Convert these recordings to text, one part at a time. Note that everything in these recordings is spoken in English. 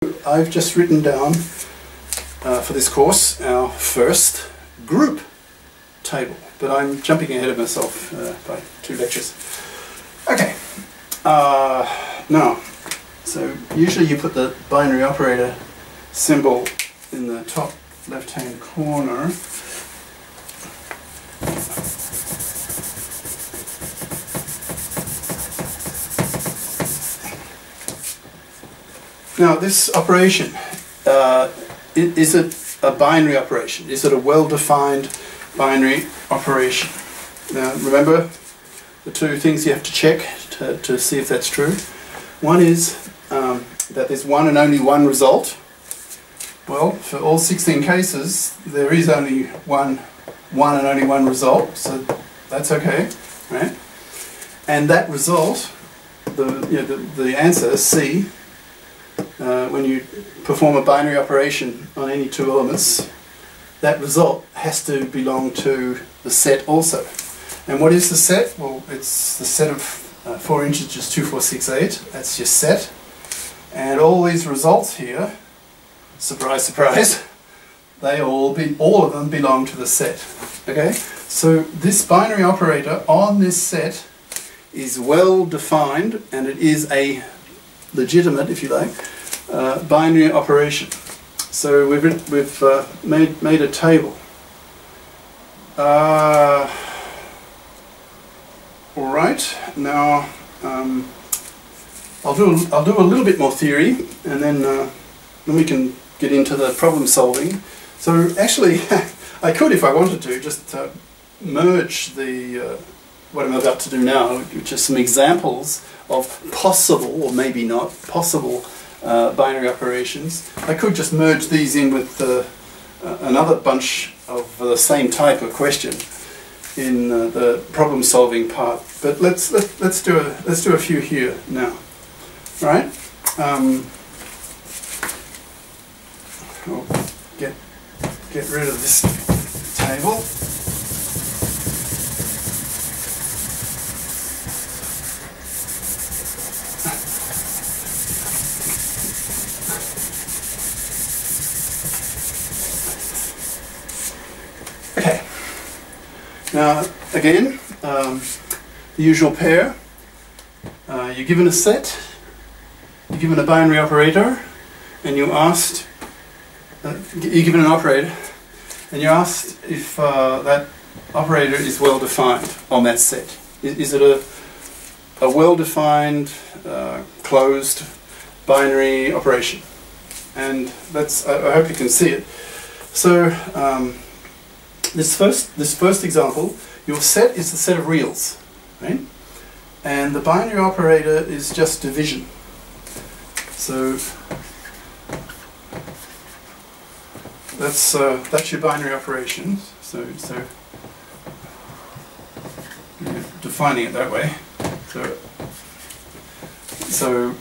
So I've just written down for this course our first group table, but I'm jumping ahead of myself by 2 lectures. Okay, now, so usually you put the binary operator symbol in the top left-hand corner. Now this operation, is it a binary operation? Is it a well-defined binary operation? Now remember the 2 things you have to check to see if that's true. One is that there's one and only one result. Well, for all 16 cases there is only one and only one result, so that's okay, right? And that result, the answer, C, when you perform a binary operation on any 2 elements, that result has to belong to the set also. And what is the set? Well, it's the set of 4 integers 2, 4, 6, 8. That's your set. And all these results here, surprise, surprise, all of them belong to the set. Okay? So this binary operator on this set is well defined, and it is a legitimate, if you like, binary operation. So we've made a table. All right. Now I'll do a little bit more theory, and then we can get into the problem solving. So actually, I could, if I wanted to, just merge the what I'm about to do now, which is some examples of possible, or maybe not possible, binary operations. I could just merge these in with another bunch of the same type of question in the problem solving part. But let's do a few here now. All right. I'll get rid of this table. Okay. Now again, the usual pair. You're given a set. You're given a binary operator, and you're asked. You're given an operator, and you're asked if that operator is well defined on that set. Is it a well-defined, closed binary operation? And that's. I hope you can see it. So this first example, your set is the set of reals, right? And the binary operator is just division. So that's your binary operation. So yeah, defining it that way. So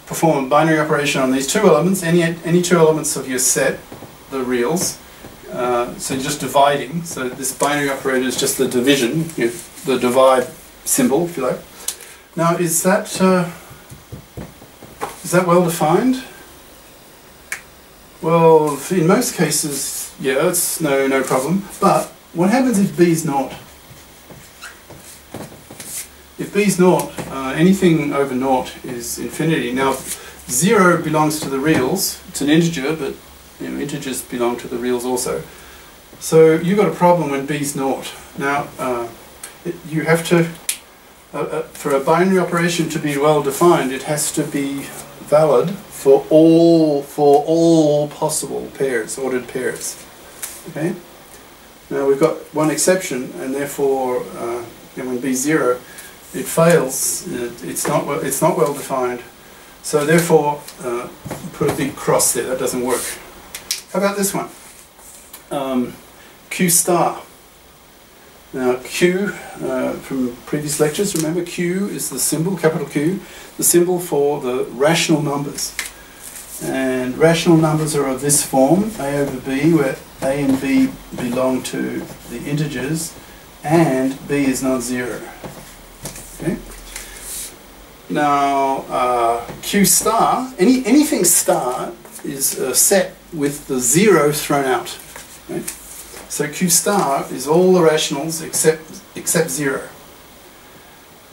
perform a binary operation on these 2 elements, any 2 elements of your set, the reals. So you're just dividing. So this binary operator is just the division, the divide symbol, if you like. Now, is that well defined? Well, in most cases, yeah, it's no problem. But what happens if B is not? If B is not, anything over naught is infinity. Now, 0 belongs to the reals. It's an integer, but integers belong to the reals also. So you've got a problem when B is naught. Now, you have to, for a binary operation to be well defined, it has to be valid for all possible pairs, ordered pairs. Okay. Now we've got one exception, and therefore, when B is 0, it fails. It's not well defined. So therefore, put a big cross there. That doesn't work. How about this one? Q star. Now Q, from previous lectures, remember Q is the symbol, capital Q, the symbol for the rational numbers. And rational numbers are of this form, A over B, where A and B belong to the integers, and B is not 0. Okay? Now, Q star, anything star is a set with the 0 thrown out. Right? So Q star is all the rationals except 0.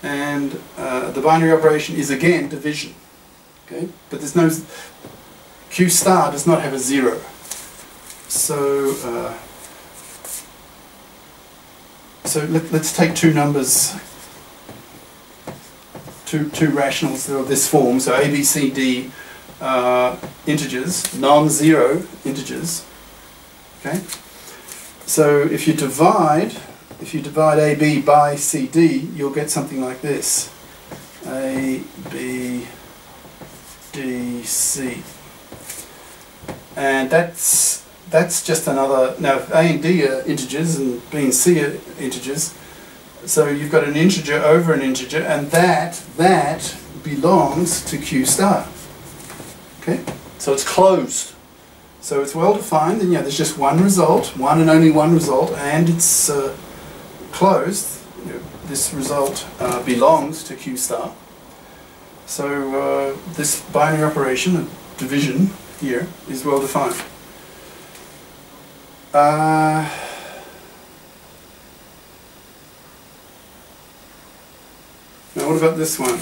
And the binary operation is again division. Okay? But there's no, Q star does not have a 0. So, let's take two numbers, two rationals that are of this form. So A, B, C, D integers, non-zero integers. Okay. So if you divide AB by CD, you'll get something like this: A, B, D, C, and that's just another. Now, if A and D are integers and B and C are integers, so you've got an integer over an integer, and that belongs to Q star. Okay, so it's closed. So it's well defined, and yeah, there's just one result, one and only one result, and it's closed. You know, this result belongs to Q star. So this binary operation, of division here, is well defined. Now what about this one?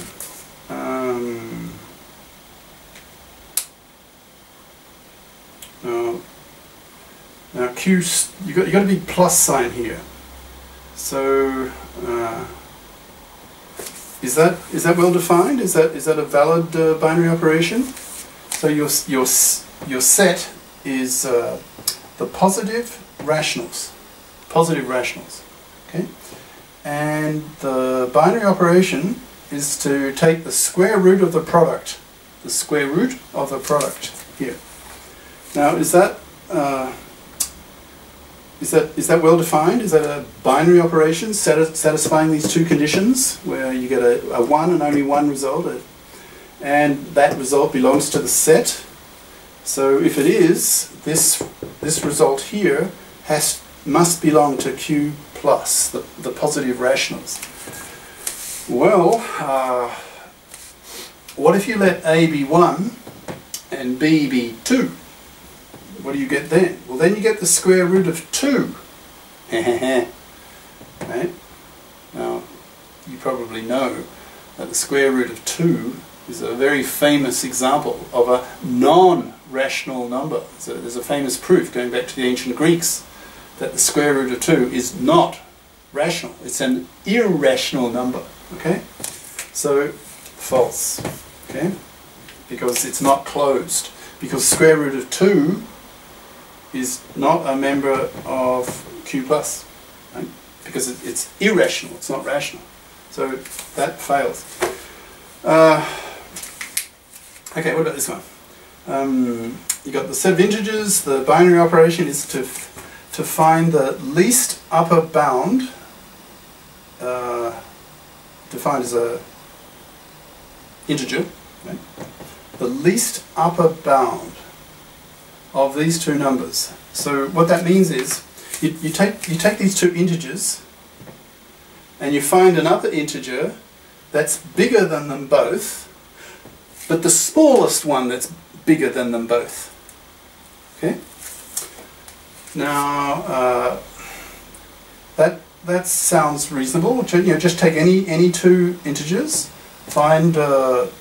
Now Q, you got to be plus sign here. So is that well defined? Is that a valid binary operation? So your set is the positive rationals, okay? And the binary operation is to take the square root of the product, here. Now, is that well defined? Is that a binary operation satisfying these two conditions, where you get a one and only one result, and that result belongs to the set? So if it is, this result here must belong to Q plus, the positive rationals. Well, what if you let A be 1 and B be 2? What do you get then? Well, then you get the square root of 2. Right? Now, you probably know that the square root of 2 is a very famous example of a non-rational number. So there's a famous proof going back to the ancient Greeks that the square root of 2 is not rational. It's an irrational number. Okay? So, false. Okay? Because it's not closed. Because square root of 2 is not a member of Q plus. Right? Because it's irrational, it's not rational. So that fails. Okay, what about this one? You got the set of integers. The binary operation is to find the least upper bound, defined as a integer, right? The least upper bound of these two numbers. So what that means is you take these two integers and you find another integer that's bigger than them both, but the smallest one that's bigger than them both. Okay? Now that sounds reasonable. You know, just take any two integers, find the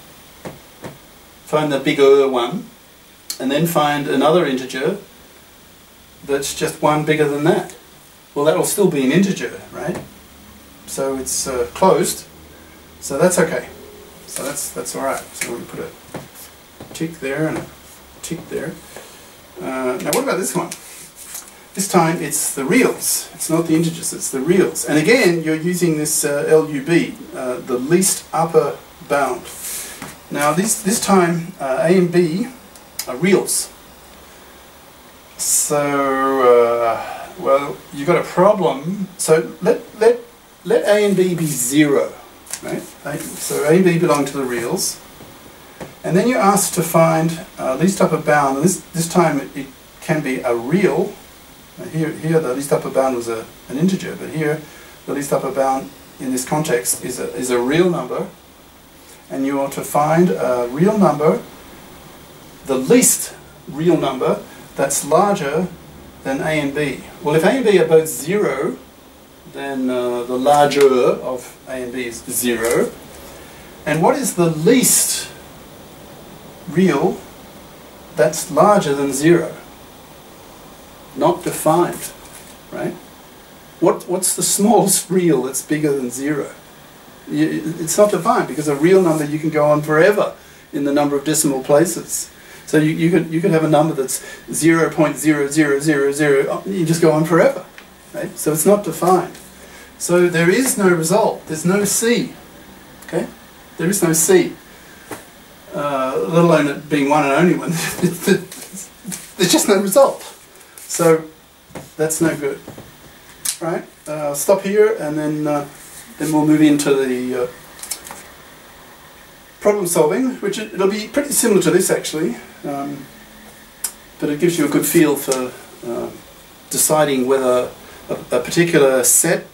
bigger one, and then find another integer that's just one bigger than that. Well, that will still be an integer, right? So it's closed. So that's okay. So that's all right. So we put a tick there and a tick there. Now what about this one? This time it's the reals. It's not the integers, it's the reals. And again, you're using this LUB, the least upper bound. Now this time A and B are reals. So, well, you've got a problem. So let A and B be 0. Right? So A and B belong to the reals. And then you're asked to find least upper bound. And this time it can be a real. Here the least upper bound was an integer, but here the least upper bound in this context is a real number. and you are to find a real number, the least real number that's larger than A and B. Well, if A and B are both 0, then the larger of A and B is 0. And what is the least real that's larger than 0? Not defined, right? What's the smallest real that's bigger than 0? It's not defined, because a real number you can go on forever in the number of decimal places. So you could have a number that's 0.0000, you just go on forever, right? So it's not defined. So there is no result. There's no C. Okay? There is no C. Let alone it being one and only one. There's just no result. So that's no good. Right? I'll stop here, and then we'll move into the problem solving, which it'll be pretty similar to this actually, but it gives you a good feel for deciding whether a particular set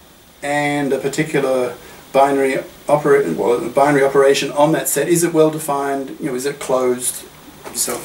and a particular binary operation on that set, is it well defined, is it closed, and so on.